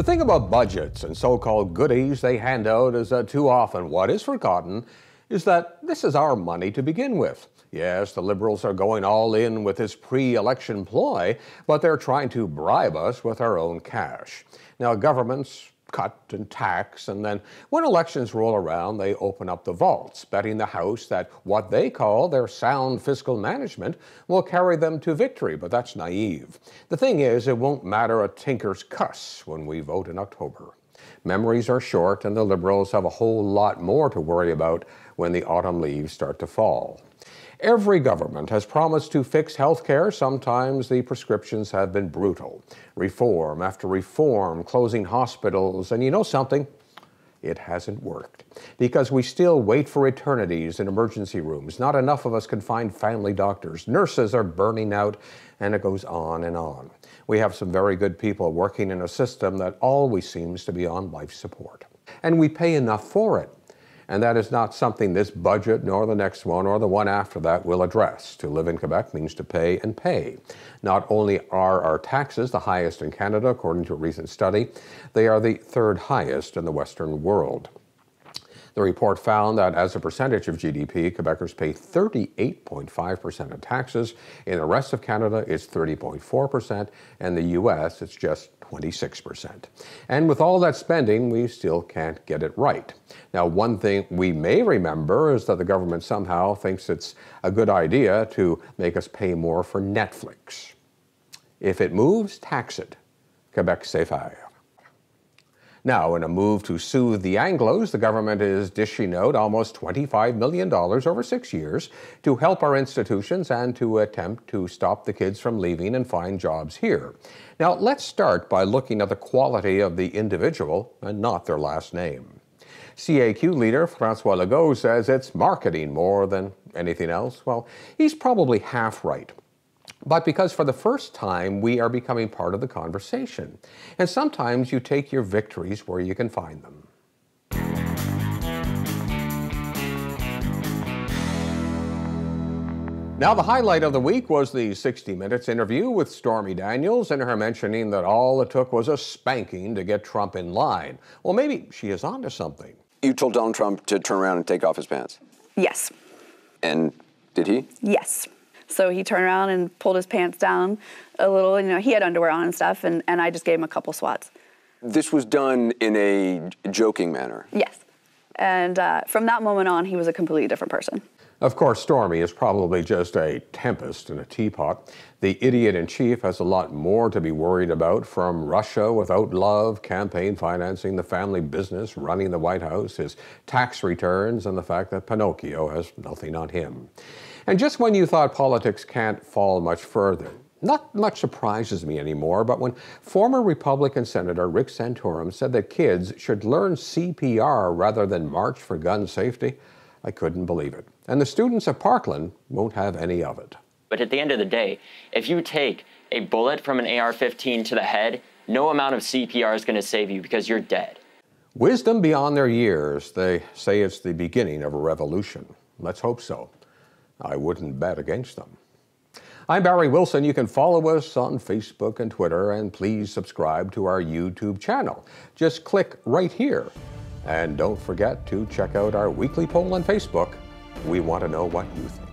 The thing about budgets and so-called goodies they hand out is that too often what is forgotten is that this is our money to begin with. Yes, the Liberals are going all in with this pre-election ploy, but they're trying to bribe us with our own cash. Now, governments cut and tax, and then when elections roll around, they open up the vaults, betting the House that what they call their sound fiscal management will carry them to victory, but that's naive. The thing is, it won't matter a tinker's cuss when we vote in October. Memories are short, and the Liberals have a whole lot more to worry about when the autumn leaves start to fall. Every government has promised to fix health care. Sometimes the prescriptions have been brutal. Reform after reform, closing hospitals, and you know something? It hasn't worked. Because we still wait for eternities in emergency rooms. Not enough of us can find family doctors. Nurses are burning out, and it goes on and on. We have some very good people working in a system that always seems to be on life support. And we pay enough for it. And that is not something this budget, nor the next one, or the one after that will address. To live in Quebec means to pay and pay. Not only are our taxes the highest in Canada, according to a recent study, they are the third highest in the Western world. The report found that as a percentage of GDP, Quebecers pay 38.5% in taxes. In the rest of Canada, it's 30.4%, and the U.S., it's just 26%. And with all that spending, we still can't get it right. Now, one thing we may remember is that the government somehow thinks it's a good idea to make us pay more for Netflix. If it moves, tax it. Quebec sait faire. Now, in a move to soothe the Anglos, the government is dishing out almost $25 million over 6 years to help our institutions and to attempt to stop the kids from leaving and find jobs here. Now, let's start by looking at the quality of the individual and not their last name. CAQ leader François Legault says it's marketing more than anything else. Well, he's probably half right. But because for the first time, we are becoming part of the conversation. And sometimes you take your victories where you can find them. Now, the highlight of the week was the 60 Minutes interview with Stormy Daniels and her mentioning that all it took was a spanking to get Trump in line. Well, maybe she is onto something. You told Donald Trump to turn around and take off his pants? Yes. And did he? Yes. So he turned around and pulled his pants down a little. You know, he had underwear on and stuff, and I just gave him a couple swats. This was done in a joking manner? Yes. And from that moment on, he was a completely different person. Of course, Stormy is probably just a tempest in a teapot. The idiot-in-chief has a lot more to be worried about, from Russia without love, campaign financing, the family business, running the White House, his tax returns, and the fact that Pinocchio has nothing on him. And just when you thought politics can't fall much further, not much surprises me anymore, but when former Republican Senator Rick Santorum said that kids should learn CPR rather than march for gun safety, I couldn't believe it. And the students of Parkland won't have any of it. But at the end of the day, if you take a bullet from an AR-15 to the head, no amount of CPR is going to save you because you're dead. Wisdom beyond their years. They say it's the beginning of a revolution. Let's hope so. I wouldn't bet against them. I'm Barry Wilson. You can follow us on Facebook and Twitter, and please subscribe to our YouTube channel. Just click right here. And don't forget to check out our weekly poll on Facebook. We want to know what you think.